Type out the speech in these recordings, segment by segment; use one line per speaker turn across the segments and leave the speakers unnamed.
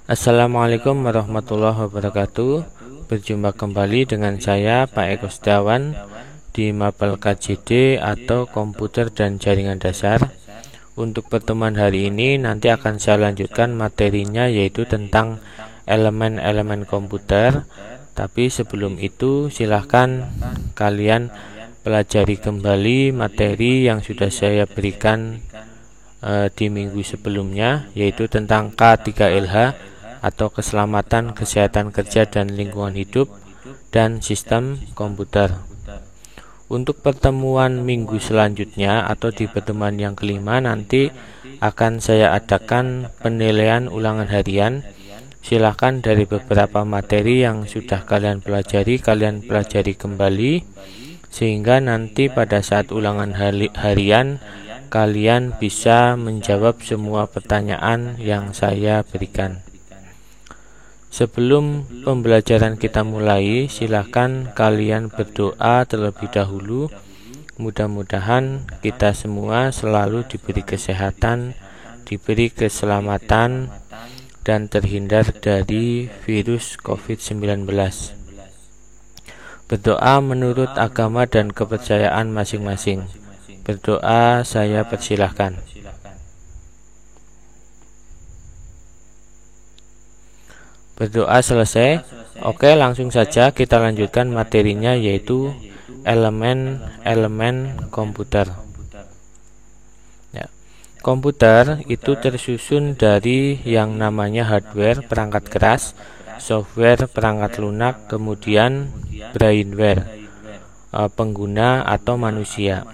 Assalamualaikum warahmatullahi wabarakatuh. Berjumpa kembali dengan saya Pak Eko Setiawan di Mapel KJD atau Komputer dan Jaringan Dasar. Untuk pertemuan hari ini nanti akan saya lanjutkan materinya, yaitu tentang elemen-elemen komputer. Tapi sebelum itu silahkan kalian pelajari kembali materi yang sudah saya berikan di minggu sebelumnya, yaitu tentang K3LH atau keselamatan, kesehatan kerja dan lingkungan hidup dan sistem komputer. Untuk pertemuan minggu selanjutnya atau di pertemuan yang kelima nanti akan saya adakan penilaian ulangan harian. Silahkan dari beberapa materi yang sudah kalian pelajari kembali, sehingga nanti pada saat ulangan harian kalian bisa menjawab semua pertanyaan yang saya berikan. Sebelum pembelajaran kita mulai, silakan kalian berdoa terlebih dahulu. Mudah-mudahan kita semua selalu diberi kesehatan, diberi keselamatan, dan terhindar dari virus COVID-19. Berdoa menurut agama dan kepercayaan masing-masing. Berdoa saya persilahkan. Berdoa selesai. Oke, langsung saja kita lanjutkan materinya, yaitu elemen-elemen komputer. Ya. Komputer itu tersusun dari yang namanya hardware, perangkat keras, software, perangkat lunak, kemudian brainware, pengguna atau manusia.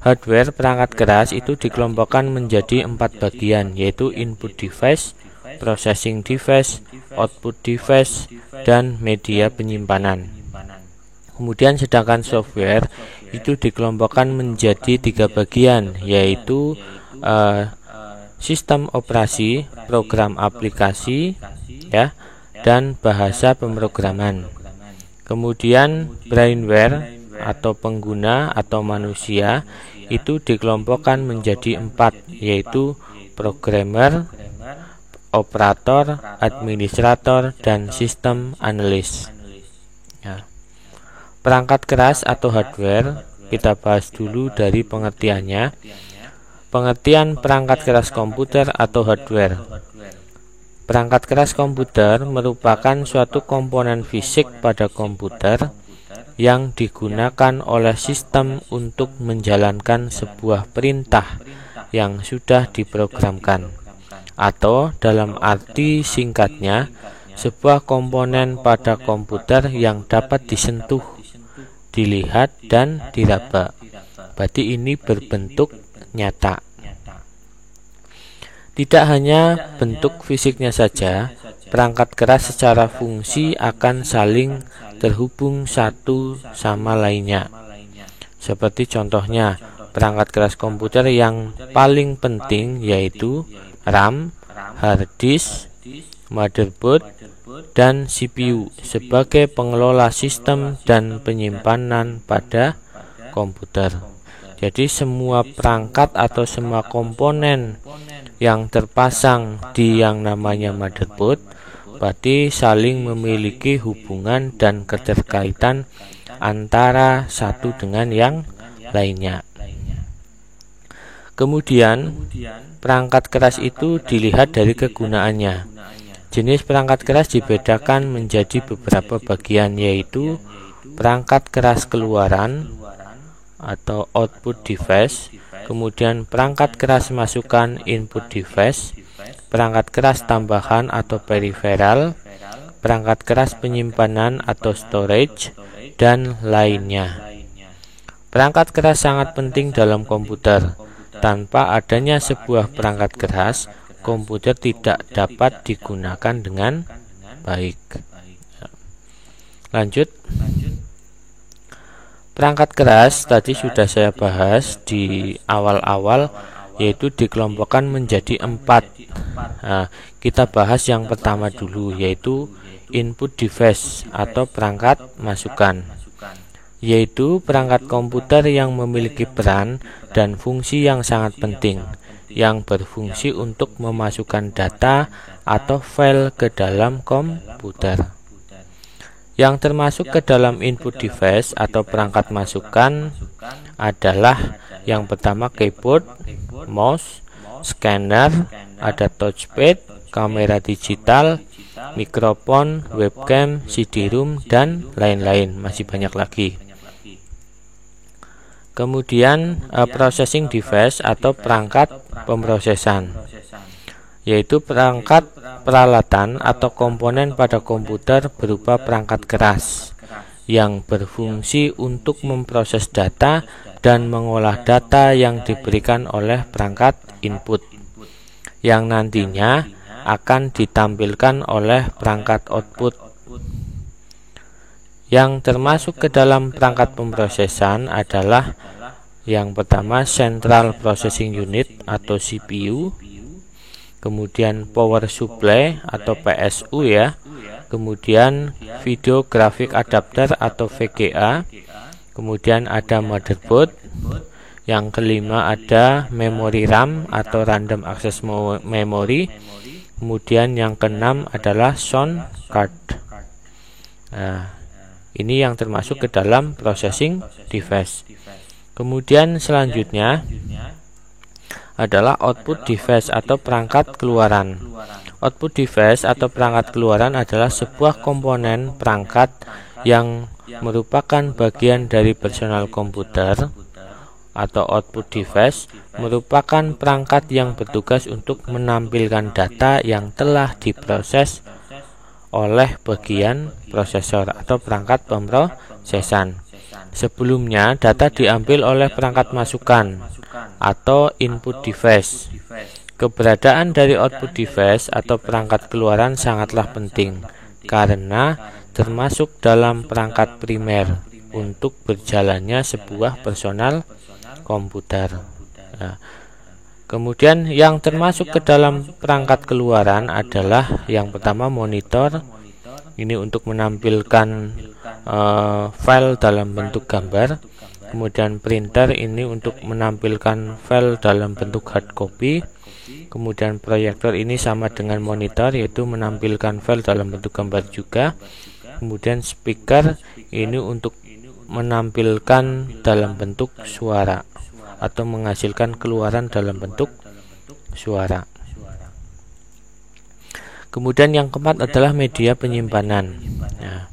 Hardware, perangkat keras itu dikelompokkan menjadi 4 bagian, yaitu input device, processing device, output device, dan media penyimpanan. Kemudian sedangkan software itu dikelompokkan menjadi 3 bagian, yaitu sistem operasi, program aplikasi, dan bahasa pemrograman. Kemudian brainware atau pengguna atau manusia itu dikelompokkan menjadi 4, yaitu programmer, operator, administrator, dan sistem analis. Ya. Perangkat keras atau hardware kita bahas dulu dari pengertiannya. Pengertian perangkat keras komputer atau hardware. Perangkat keras komputer merupakan suatu komponen fisik pada komputer yang digunakan oleh sistem untuk menjalankan sebuah perintah yang sudah diprogramkan, atau dalam arti singkatnya, sebuah komponen pada komputer yang dapat disentuh, dilihat, dan diraba. Berarti ini berbentuk nyata. Tidak hanya bentuk fisiknya saja, perangkat keras secara fungsi akan saling terhubung satu sama lainnya. Seperti contohnya, perangkat keras komputer yang paling penting yaitu RAM, hard disk, motherboard, dan CPU sebagai pengelola sistem dan penyimpanan pada komputer. Jadi semua perangkat atau semua komponen yang terpasang di yang namanya motherboard berarti saling memiliki hubungan dan keterkaitan antara satu dengan yang lainnya. Kemudian perangkat keras itu dilihat dari kegunaannya. Jenis perangkat keras dibedakan menjadi beberapa bagian, yaitu perangkat keras keluaran atau output device, kemudian perangkat keras masukan input device, perangkat keras tambahan atau peripheral, perangkat keras penyimpanan atau storage, dan lainnya. Perangkat keras sangat penting dalam komputer. Tanpa adanya sebuah perangkat keras, komputer tidak dapat digunakan dengan baik. Lanjut. Perangkat keras tadi sudah saya bahas di awal-awal, yaitu dikelompokkan menjadi 4. Nah, kita bahas yang pertama dulu, yaitu input device atau perangkat masukan, yaitu perangkat komputer yang memiliki peran dan fungsi yang sangat penting. yang berfungsi untuk memasukkan data atau file ke dalam komputer. Yang termasuk ke dalam input device atau perangkat masukan adalah yang pertama keyboard, mouse, scanner, ada touchpad, kamera digital, mikrofon, webcam, CD-ROM, dan lain-lain. Masih banyak lagi. Kemudian processing device atau perangkat pemrosesan, yaitu perangkat peralatan atau komponen pada komputer berupa perangkat keras yang berfungsi untuk memproses data dan mengolah data yang diberikan oleh perangkat input, yang nantinya akan ditampilkan oleh perangkat output. Yang termasuk ke dalam perangkat pemrosesan adalah yang pertama Central Processing Unit atau CPU, kemudian Power Supply atau PSU ya, kemudian Video Graphic Adapter atau VGA, kemudian ada motherboard, yang kelima ada Memory RAM atau Random Access Memory, kemudian yang keenam adalah sound card. Nah, ini yang termasuk ke dalam processing device. Kemudian selanjutnya adalah output device atau perangkat keluaran. Output device atau perangkat keluaran adalah sebuah komponen perangkat yang merupakan bagian dari personal komputer, atau output device merupakan perangkat yang bertugas untuk menampilkan data yang telah diproses oleh bagian prosesor atau perangkat pemrosesan. Sebelumnya, data diambil oleh perangkat masukan atau input device. Keberadaan dari output device atau perangkat keluaran sangatlah penting karena termasuk dalam perangkat primer untuk berjalannya sebuah personal komputer. Nah, kemudian yang termasuk ke dalam perangkat keluaran adalah yang pertama monitor, ini untuk menampilkan file dalam bentuk gambar. Kemudian printer, ini untuk menampilkan file dalam bentuk hard copy. Kemudian proyektor, ini sama dengan monitor, yaitu menampilkan file dalam bentuk gambar juga. Kemudian speaker, ini untuk menampilkan dalam bentuk suara atau menghasilkan keluaran dalam bentuk suara. Kemudian yang keempat adalah media penyimpanan. Nah,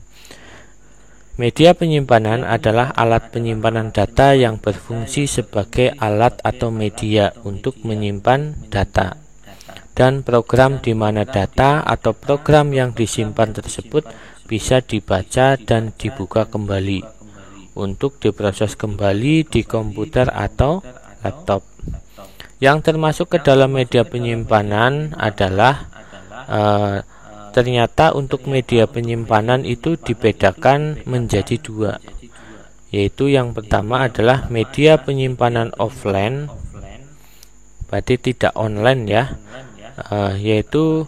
media penyimpanan adalah alat penyimpanan data yang berfungsi sebagai alat atau media untuk menyimpan data, dan program di mana data atau program yang disimpan tersebut bisa dibaca dan dibuka kembali untuk diproses kembali di komputer atau laptop. Yang termasuk ke dalam media penyimpanan adalah ternyata untuk media penyimpanan itu dibedakan menjadi dua, yaitu yang pertama adalah media penyimpanan offline, berarti tidak online ya, yaitu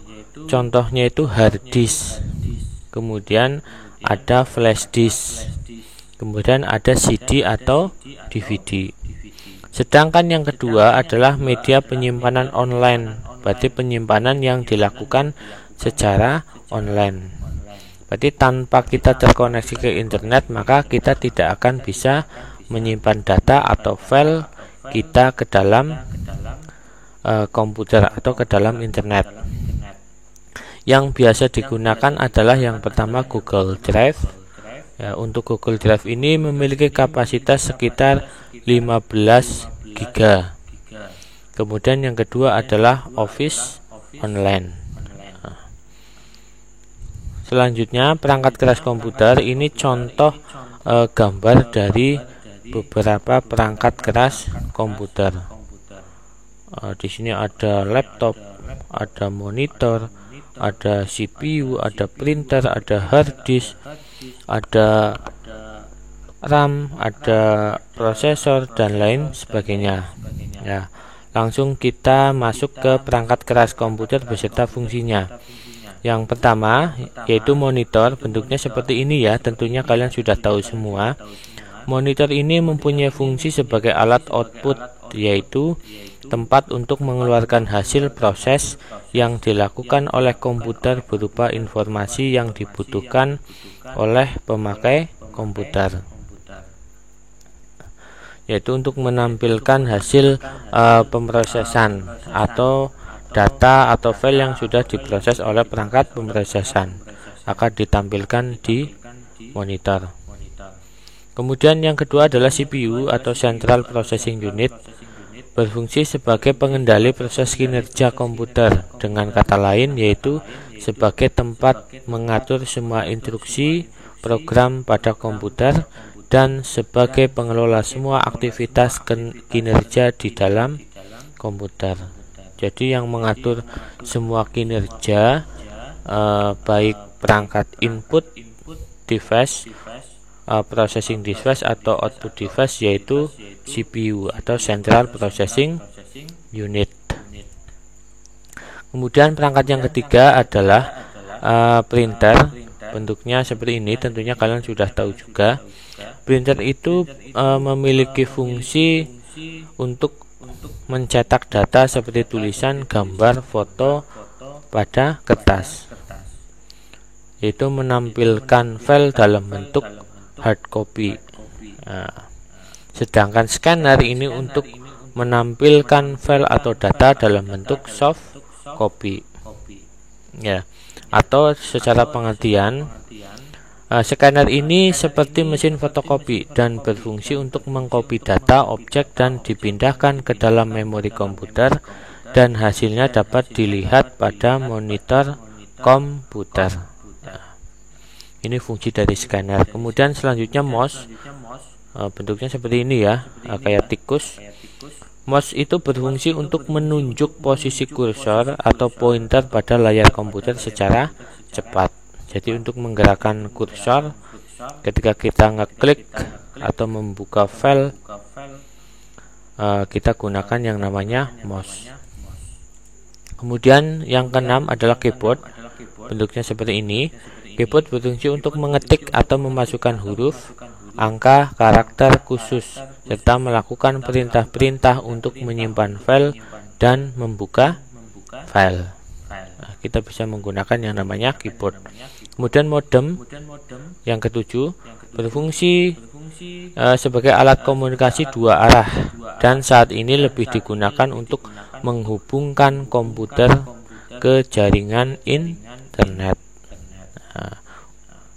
contohnya itu hard disk, kemudian ada flash disk, kemudian ada CD atau DVD. Sedangkan yang kedua adalah media penyimpanan online, berarti penyimpanan yang dilakukan secara online. Berarti tanpa kita terkoneksi ke internet, maka kita tidak akan bisa menyimpan data atau file kita ke dalam komputer atau ke dalam internet. Yang biasa digunakan adalah yang pertama Google Drive. Ya, untuk Google Drive ini memiliki kapasitas sekitar 15 GB. Kemudian yang kedua adalah Office Online. Selanjutnya perangkat keras komputer, ini contoh gambar dari beberapa perangkat keras komputer. Di sini ada laptop, ada monitor, ada CPU, ada printer, ada hard disk, ada RAM, ada prosesor, dan lain sebagainya. Ya, langsung kita masuk ke perangkat keras komputer beserta fungsinya. Yang pertama yaitu monitor, bentuknya seperti ini ya, tentunya kalian sudah tahu semua. Monitor ini mempunyai fungsi sebagai alat output, yaitu tempat untuk mengeluarkan hasil proses yang dilakukan oleh komputer berupa informasi yang dibutuhkan oleh pemakai komputer, yaitu untuk menampilkan hasil pemrosesan atau data atau file yang sudah diproses oleh perangkat pemrosesan akan ditampilkan di monitor. Kemudian yang kedua adalah CPU atau Central Processing Unit, berfungsi sebagai pengendali proses kinerja komputer, dengan kata lain yaitu sebagai tempat mengatur semua instruksi program pada komputer dan sebagai pengelola semua aktivitas kinerja di dalam komputer. Jadi yang mengatur semua kinerja baik perangkat input device, processing device atau output device, yaitu CPU atau Central Processing Unit. Kemudian perangkat yang ketiga adalah printer. Bentuknya seperti ini, tentunya kalian sudah tahu juga. Printer itu memiliki fungsi untuk mencetak data seperti tulisan, gambar, foto pada kertas, yaitu menampilkan file dalam bentuk hard copy. Sedangkan scanner ini untuk menampilkan file atau data dalam bentuk soft copy. Ya, atau secara pengertian, scanner ini seperti mesin fotokopi dan berfungsi untuk mengcopy data objek dan dipindahkan ke dalam memori komputer, dan hasilnya dapat dilihat pada monitor komputer. Ini fungsi dari scanner. Kemudian selanjutnya mouse, bentuknya seperti ini ya, kayak tikus. Mouse itu berfungsi untuk menunjuk posisi kursor atau pointer pada layar komputer secara cepat. Jadi untuk menggerakkan kursor ketika kita ngeklik atau membuka file, kita gunakan yang namanya mouse. Kemudian yang keenam adalah keyboard. Bentuknya seperti ini. Keyboard berfungsi untuk mengetik atau memasukkan huruf, angka, karakter khusus, serta melakukan perintah-perintah untuk menyimpan file dan membuka file. Kita bisa menggunakan yang namanya keyboard. Kemudian modem yang ketujuh berfungsi sebagai alat komunikasi dua arah, dan saat ini lebih digunakan untuk menghubungkan komputer ke jaringan internet.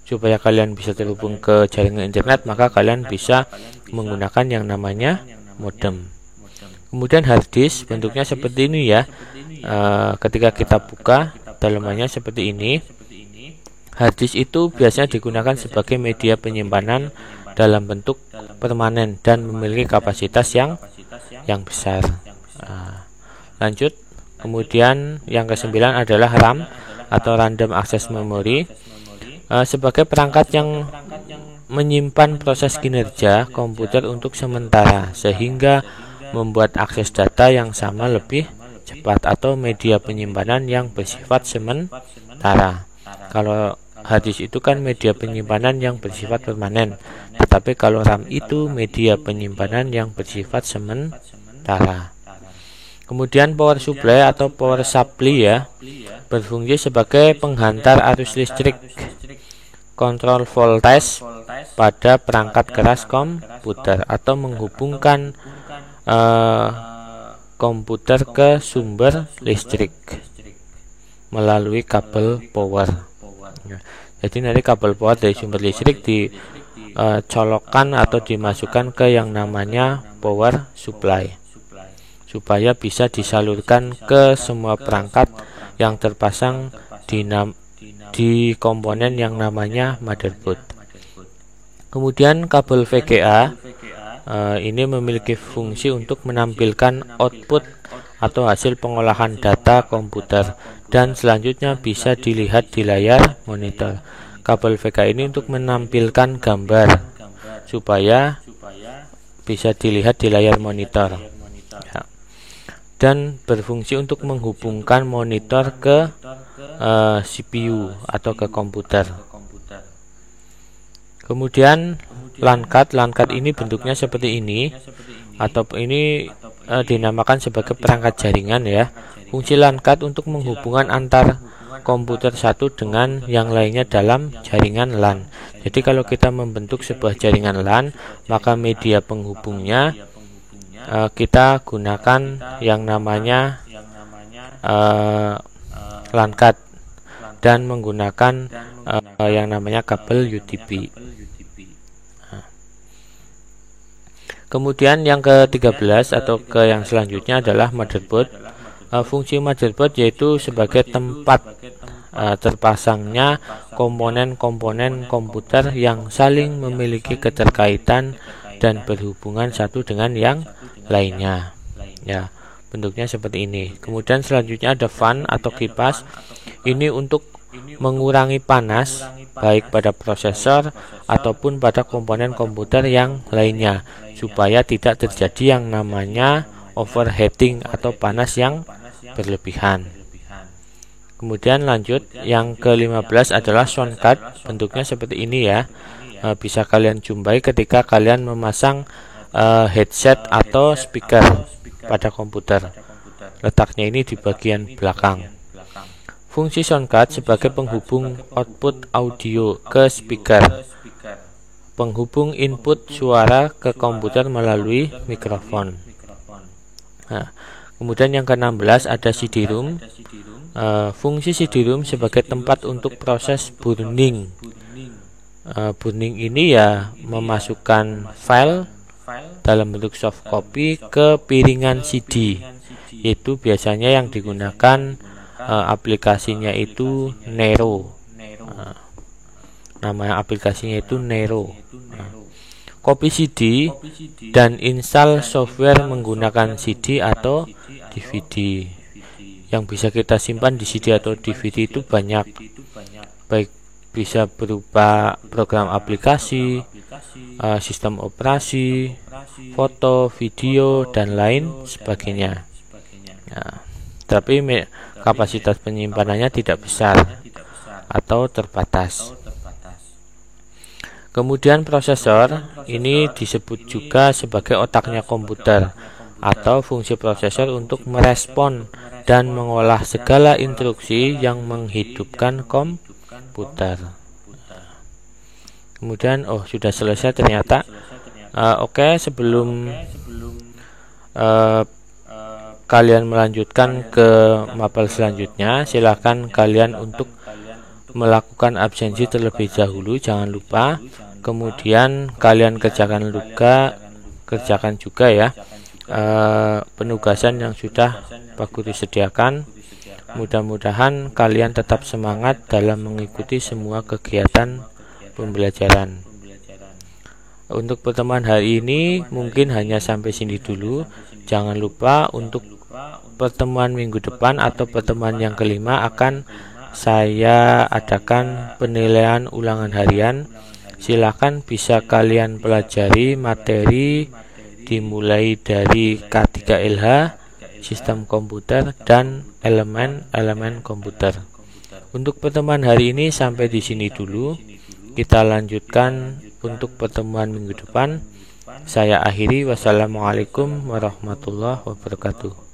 Supaya kalian bisa terhubung ke jaringan internet, maka kalian bisa menggunakan yang namanya modem. Kemudian hard disk, bentuknya seperti ini ya. Ketika kita buka, dalamannya seperti ini. Hard disk itu biasanya digunakan sebagai media penyimpanan dalam bentuk permanen dan memiliki kapasitas yang besar. Lanjut. Kemudian yang kesembilan adalah RAM atau Random Access Memory, sebagai perangkat yang menyimpan proses kinerja komputer untuk sementara, sehingga membuat akses data yang sama lebih cepat, atau media penyimpanan yang bersifat sementara. Kalau hard disk itu kan media penyimpanan yang bersifat permanen, tetapi kalau RAM itu media penyimpanan yang bersifat sementara. Kemudian power supply atau power supply ya, berfungsi sebagai penghantar arus listrik, kontrol voltage pada perangkat keras komputer, atau menghubungkan komputer ke sumber listrik melalui kabel power. Jadi nanti kabel power dari sumber listrik dicolokkan atau dimasukkan ke yang namanya power supply, supaya bisa disalurkan ke semua perangkat yang terpasang di komponen yang namanya motherboard. Kemudian kabel VGA ini memiliki fungsi untuk menampilkan output atau hasil pengolahan data komputer, dan selanjutnya bisa dilihat di layar monitor. Kabel VGA ini untuk menampilkan gambar supaya bisa dilihat di layar monitor ya, dan berfungsi untuk menghubungkan monitor ke CPU atau ke komputer. Kemudian LAN-card ini bentuknya seperti ini, atau ini dinamakan sebagai perangkat jaringan ya. Fungsi LAN-card untuk menghubungkan antar komputer satu dengan yang lainnya dalam jaringan LAN. Jadi kalau kita membentuk sebuah jaringan LAN, maka media penghubungnya kita gunakan yang namanya LAN-card dan menggunakan yang namanya kabel UDP. Kemudian yang ke-13 atau ke yang selanjutnya adalah motherboard. Fungsi motherboard yaitu sebagai tempat terpasangnya komponen-komponen komputer yang saling memiliki keterkaitan dan berhubungan satu dengan yang lainnya. Ya, bentuknya seperti ini. Kemudian selanjutnya ada fan atau kipas. Ini untuk mengurangi panas baik pada prosesor ataupun pada komponen komputer yang lainnya, supaya tidak terjadi yang namanya overheating atau panas yang berlebihan. Kemudian lanjut, yang ke-15 adalah sound card. Bentuknya seperti ini ya. Bisa kalian jumpai ketika kalian memasang headset atau speaker pada komputer. Letaknya ini di bagian belakang. Fungsi sound card sebagai penghubung output audio ke speaker, penghubung input suara ke komputer melalui mikrofon. Nah, kemudian yang ke-16 ada CD-ROM. Fungsi CD-ROM sebagai tempat untuk proses burning. Burning ini ya memasukkan file dalam bentuk soft copy ke piringan CD. Itu biasanya yang digunakan aplikasinya itu Nero. Nama aplikasinya itu Nero. Copy CD dan install software menggunakan CD atau DVD. Yang bisa kita simpan di CD atau DVD itu banyak, baik bisa berupa program aplikasi, sistem operasi, foto, video, dan lain sebagainya. Nah, tapi kapasitas penyimpanannya tidak besar atau terbatas. Kemudian prosesor ini disebut juga sebagai otaknya komputer, atau fungsi prosesor untuk merespon dan mengolah segala instruksi yang menghidupkan komputer. Kemudian sudah selesai ternyata. Oke, sebelum kalian melanjutkan ke mapel selanjutnya, silakan kalian untuk melakukan absensi terlebih dahulu, jangan lupa. Kemudian kalian kerjakan juga ya penugasan yang sudah Pak Guru sediakan. Mudah-mudahan kalian tetap semangat dalam mengikuti semua kegiatan pembelajaran. Untuk pertemuan hari ini mungkin hanya sampai sini dulu. Jangan lupa untuk pertemuan minggu depan atau pertemuan yang kelima akan saya adakan penilaian ulangan harian. Silakan bisa kalian pelajari materi dimulai dari K3LH, sistem komputer, dan elemen-elemen komputer. Untuk pertemuan hari ini sampai di sini dulu. Kita lanjutkan untuk pertemuan minggu depan. Saya akhiri. Wassalamualaikum warahmatullahi wabarakatuh.